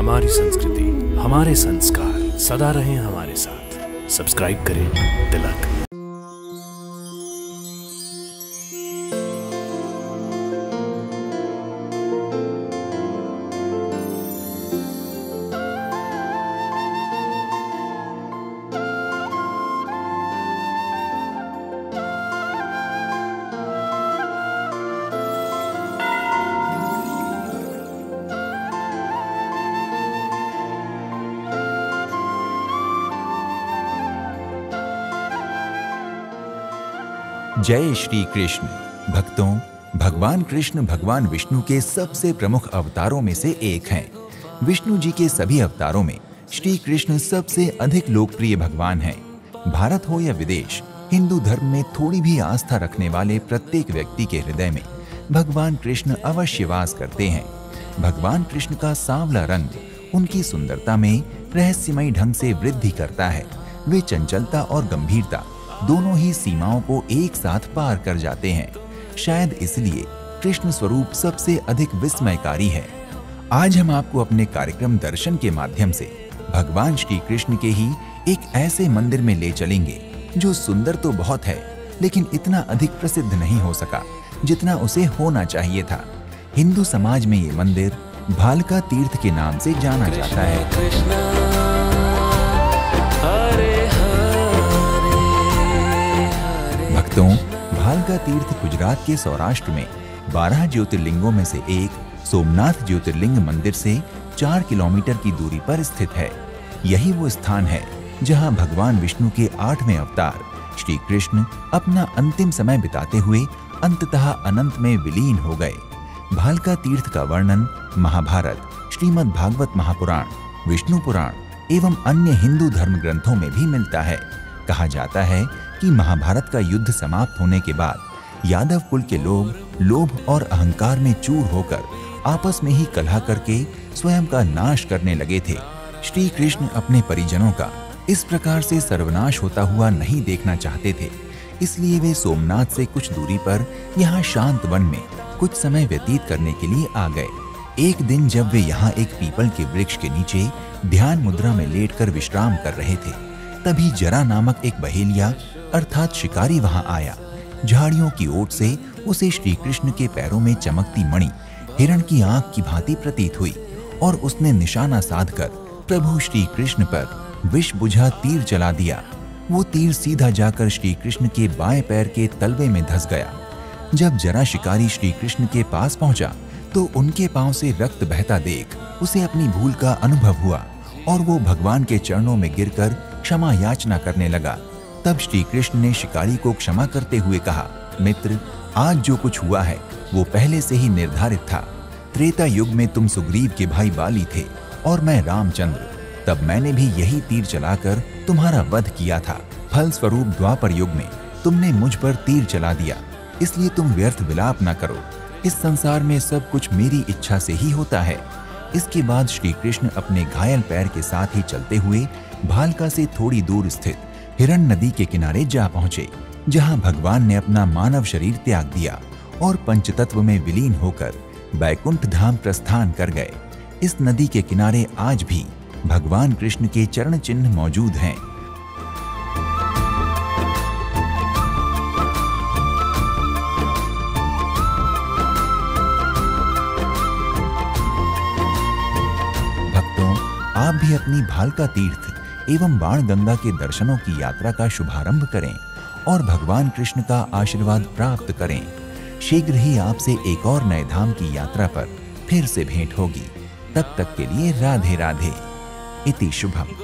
हमारी संस्कृति, हमारे संस्कार सदा रहें हमारे साथ। सब्सक्राइब करें तिलक। जय श्री कृष्ण। भक्तों, भगवान कृष्ण भगवान विष्णु के सबसे प्रमुख अवतारों में से एक हैं। विष्णु जी के सभी अवतारों में श्री कृष्ण सबसे अधिक लोकप्रिय भगवान हैं। भारत हो या विदेश, हिंदू धर्म में थोड़ी भी आस्था रखने वाले प्रत्येक व्यक्ति के हृदय में भगवान कृष्ण अवश्य वास करते हैं। भगवान कृष्ण का सांवला रंग उनकी सुंदरता में रहस्यमयी ढंग से वृद्धि करता है। वे चंचलता और गंभीरता दोनों ही सीमाओं को एक साथ पार कर जाते हैं। शायद इसलिए कृष्ण स्वरूप सबसे अधिक विस्मयकारी है। आज हम आपको अपने कार्यक्रम दर्शन के माध्यम से भगवान श्री कृष्ण के ही एक ऐसे मंदिर में ले चलेंगे जो सुंदर तो बहुत है, लेकिन इतना अधिक प्रसिद्ध नहीं हो सका जितना उसे होना चाहिए था। हिंदू समाज में ये मंदिर भालका तीर्थ के नाम से जाना जाता है। भक्तों, भालका तीर्थ गुजरात के सौराष्ट्र में 12 ज्योतिर्लिंगों में से एक सोमनाथ ज्योतिर्लिंग मंदिर से 4 किलोमीटर की दूरी पर स्थित है। यही वो स्थान है जहां भगवान विष्णु के 8वें अवतार श्री कृष्ण अपना अंतिम समय बिताते हुए अंततः अनंत में विलीन हो गए। भालका तीर्थ का वर्णन महाभारत, श्रीमद् भागवत महापुराण, विष्णु पुराण एवं अन्य हिंदू धर्म ग्रंथों में भी मिलता है। कहा जाता है कि महाभारत का युद्ध समाप्त होने के बाद यादव कुल के लोग लोभ और अहंकार में चूर होकर आपस में ही कलह करके स्वयं का नाश करने लगे थे। श्री कृष्ण अपने परिजनों का इस प्रकार से सर्वनाश होता हुआ नहीं देखना चाहते थे, इसलिए वे सोमनाथ से कुछ दूरी पर यहाँ शांत वन में कुछ समय व्यतीत करने के लिए आ गए। एक दिन जब वे यहाँ एक पीपल के वृक्ष के नीचे ध्यान मुद्रा में लेटकर विश्राम कर रहे थे, तभी जरा नामक एक बहेलिया अर्थात शिकारी वहां आया। झाड़ियों की ओट से उसे श्री कृष्ण के पैरों में चमकती मणि हिरण की आंख की भांति प्रतीत हुई और उसने निशाना साधकर प्रभु श्री कृष्ण पर विष बुझा तीर चला दिया। वो तीर सीधा जाकर श्री कृष्ण के बाएं पैर के तलवे में धंस गया। जब जरा शिकारी श्री कृष्ण के पास पहुंचा तो उनके पांव से रक्त बहता देख उसे अपनी भूल का अनुभव हुआ और वो भगवान के चरणों में गिरकर क्षमा याचना करने लगा। तब श्री कृष्ण ने शिकारी को क्षमा करते हुए कहा, मित्र, आज जो कुछ हुआ है वो पहले से ही निर्धारित था। त्रेता युग में तुम सुग्रीव के भाई बाली थे और मैं रामचंद्र। तब मैंने भी यही तीर चलाकर तुम्हारा वध किया था। फल स्वरूप द्वापर युग में तुमने मुझ पर तीर चला दिया, इसलिए तुम व्यर्थ विलाप न करो। इस संसार में सब कुछ मेरी इच्छा से ही होता है। इसके बाद श्री कृष्ण अपने घायल पैर के साथ ही चलते हुए भालका से थोड़ी दूर स्थित हिरण नदी के किनारे जा पहुंचे, जहां भगवान ने अपना मानव शरीर त्याग दिया और पंचतत्व में विलीन होकर बैकुंठ धाम प्रस्थान कर गए। इस नदी के किनारे आज भी भगवान कृष्ण के चरण चिन्ह मौजूद हैं। भक्तों, आप भी अपनी भालका तीर्थ एवं बाणगंगा के दर्शनों की यात्रा का शुभारंभ करें और भगवान कृष्ण का आशीर्वाद प्राप्त करें। शीघ्र ही आपसे एक और नए धाम की यात्रा पर फिर से भेंट होगी। तब तक के लिए राधे राधे। इति शुभम।